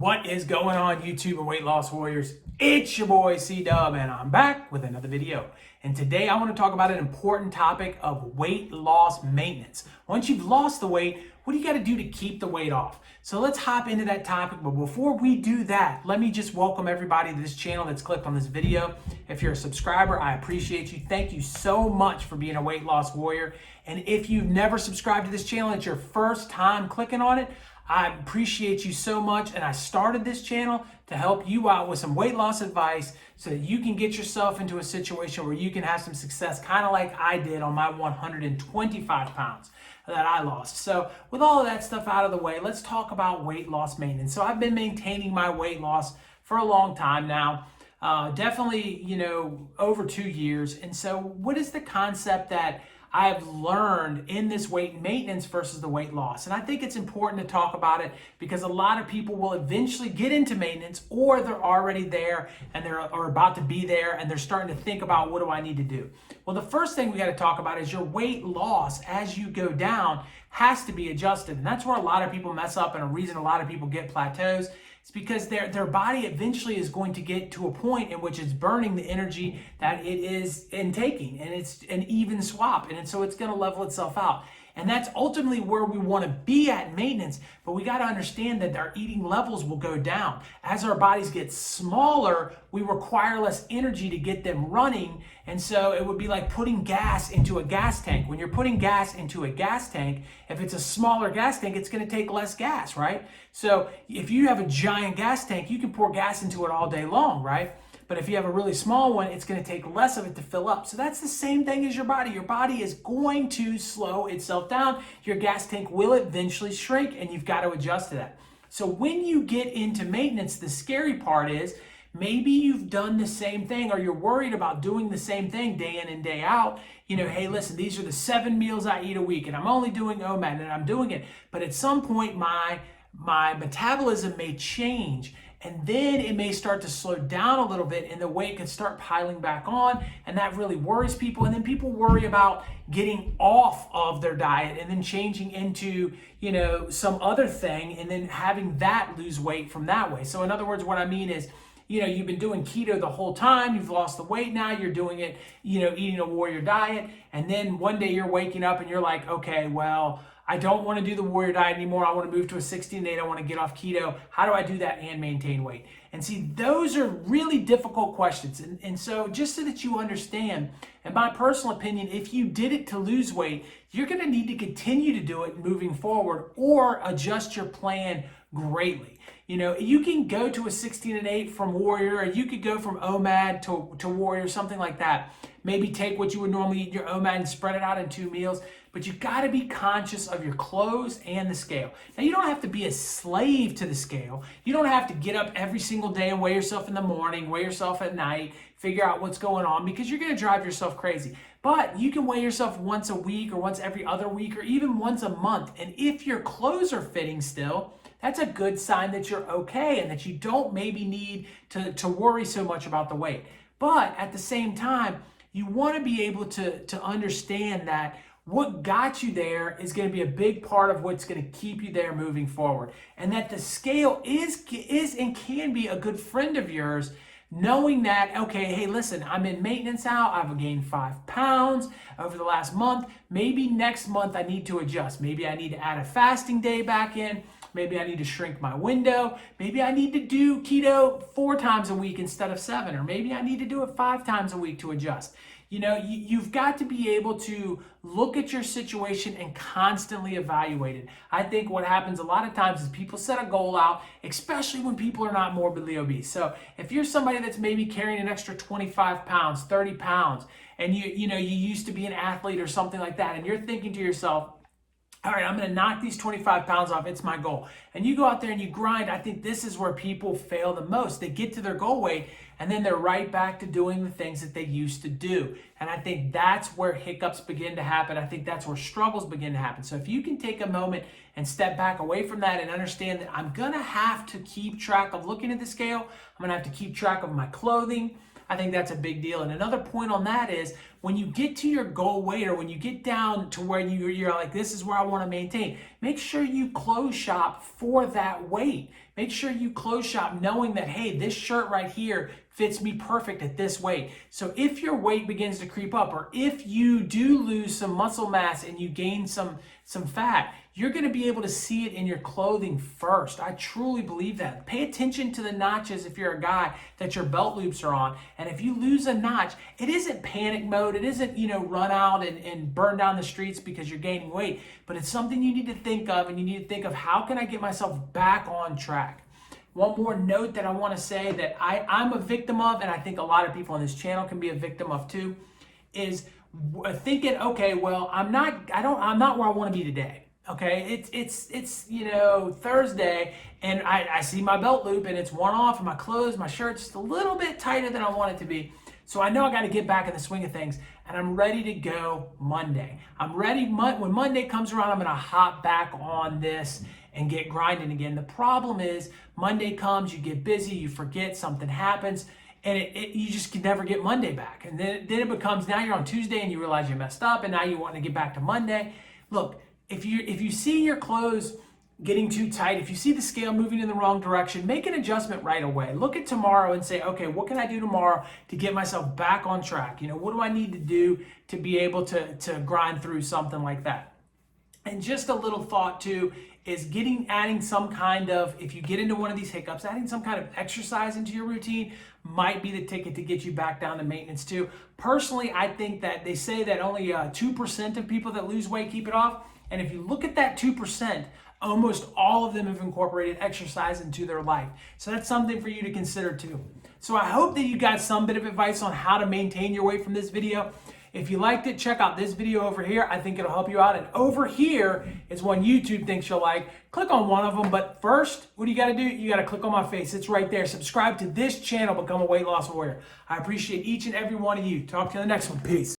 What is going on, YouTube and weight loss warriors? It's your boy C-Dub, and I'm back with another video. And today I want to talk about an important topic of weight loss maintenance. Once you've lost the weight, what do you got to do to keep the weight off? So let's hop into that topic. But before we do that, let me just welcome everybody to this channel that's clicked on this video. If you're a subscriber, I appreciate you. Thank you so much for being a weight loss warrior. And if you've never subscribed to this channel, it's your first time clicking on it, I appreciate you so much, and I started this channel to help you out with some weight loss advice so that you can get yourself into a situation where you can have some success, kind of like I did on my 125 pounds that I lost. So with all of that stuff out of the way, let's talk about weight loss maintenance. So I've been maintaining my weight loss for a long time now, definitely, over 2 years. And so what is the concept that I've learned in this weight maintenance versus the weight loss? And I think it's important to talk about it because a lot of people will eventually get into maintenance, or they're already there and are about to be there and they're starting to think about, what do I need to do? Well, the first thing we got to talk about is your weight loss as you go down has to be adjusted. And that's where a lot of people mess up, and a reason a lot of people get plateaus. It's because their body eventually is going to get to a point in which it's burning the energy that it is intaking, and it's an even swap, and so it's going to level itself out. And that's ultimately where we want to be at maintenance, but we got to understand that our eating levels will go down. As our bodies get smaller, we require less energy to get them running, and so it would be like putting gas into a gas tank. When you're putting gas into a gas tank, if it's a smaller gas tank, it's going to take less gas, right? So if you have a giant gas tank, you can pour gas into it all day long, right? But if you have a really small one, it's going to take less of it to fill up. So that's the same thing as your body. Your body is going to slow itself down. Your gas tank will eventually shrink, and you've got to adjust to that. So when you get into maintenance, the scary part is maybe you've done the same thing, or you're worried about doing the same thing day in and day out. Hey, listen, these are the 7 meals I eat a week, and I'm only doing OMAD, and I'm doing it. But at some point, my metabolism may change, and then it may start to slow down a little bit, and the weight could start piling back on, and that really worries people. And then people worry about getting off of their diet and then changing into, some other thing, and then having that lose weight from that way. So in other words, what I mean is, you've been doing keto the whole time, you've lost the weight, now you're doing it, eating a warrior diet, and then one day you're waking up and you're like, okay, well, I don't want to do the warrior diet anymore. I want to move to a 16-8. I want to get off keto. How do I do that and maintain weight? And see, those are really difficult questions. And so just so that you understand, in my personal opinion, if you did it to lose weight, you're going to need to continue to do it moving forward, or adjust your plan greatly. You can go to a 16-8 from warrior, or you could go from OMAD to warrior, something like that. Maybe take what you would normally eat in your OMAD and spread it out in 2 meals. But you got to be conscious of your clothes and the scale. Now, you don't have to be a slave to the scale. You don't have to get up every single day and weigh yourself in the morning, weigh yourself at night, figure out what's going on, because you're going to drive yourself crazy. But you can weigh yourself once a week, or once every other week, or even once a month. And if your clothes are fitting still, that's a good sign that you're okay and that you don't maybe need to worry so much about the weight. But at the same time, you want to be able to understand that what got you there is going to be a big part of what's going to keep you there moving forward. And that the scale is and can be a good friend of yours, knowing that, okay, hey, listen, I'm in maintenance now. I've gained 5 pounds over the last month. Maybe next month I need to adjust. Maybe I need to add a fasting day back in. Maybe I need to shrink my window. Maybe I need to do keto 4 times a week instead of 7, or maybe I need to do it 5 times a week to adjust. You've got to be able to look at your situation and constantly evaluate it. I think what happens a lot of times is people set a goal out, especially when people are not morbidly obese. So if you're somebody that's maybe carrying an extra 25 pounds, 30 pounds, and you used to be an athlete or something like that, and you're thinking to yourself, all right, I'm going to knock these 25 pounds off. It's my goal. And you go out there and you grind. I think this is where people fail the most. They get to their goal weight, and then they're right back to doing the things that they used to do. And I think that's where hiccups begin to happen. I think that's where struggles begin to happen. So if you can take a moment and step back away from that and understand that I'm going to have to keep track of looking at the scale. I'm going to have to keep track of my clothing. I think that's a big deal. And another point on that is when you get to your goal weight, or when you get down to where you're like, this is where I want to maintain, make sure you close shop for that weight. Make sure you close shop knowing that, hey, this shirt right here fits me perfect at this weight. So if your weight begins to creep up, or if you do lose some muscle mass and you gain some fat, you're going to be able to see it in your clothing first. I truly believe that. Pay attention to the notches if you're a guy that your belt loops are on. And if you lose a notch, it isn't panic mode. It isn't, run out and burn down the streets because you're gaining weight. But it's something you need to think of, and you need to think of, how can I get myself back on track? One more note that I want to say that I'm a victim of, and I think a lot of people on this channel can be a victim of too, is thinking, okay, well, I'm not where I want to be today. Okay, it's Thursday, and I see my belt loop and it's one off, and my clothes, my shirt's just a little bit tighter than I want it to be. So I know I got to get back in the swing of things, and I'm ready to go Monday. I'm ready. When Monday comes around, I'm going to hop back on this and get grinding again. The problem is Monday comes, you get busy, you forget, something happens, and you just can never get Monday back. And then it becomes, now you're on Tuesday and you realize you messed up, and now you want to get back to Monday. Look, if you see your clothes getting too tight, if you see the scale moving in the wrong direction, make an adjustment right away. Look at tomorrow and say, okay, what can I do tomorrow to get myself back on track? What do I need to do to be able to grind through something like that? And just a little thought too is adding some kind of, if you get into one of these hiccups, adding some kind of exercise into your routine might be the ticket to get you back down to maintenance too. Personally, I think that they say that only 2% of people that lose weight keep it off. And if you look at that 2%, almost all of them have incorporated exercise into their life. So that's something for you to consider too. So I hope that you got some bit of advice on how to maintain your weight from this video. If you liked it, check out this video over here. I think it'll help you out. And over here is one YouTube thinks you'll like. Click on one of them. But first, what do you got to do? You got to click on my face. It's right there. Subscribe to this channel. Become a weight loss warrior. I appreciate each and every one of you. Talk to you in the next one. Peace.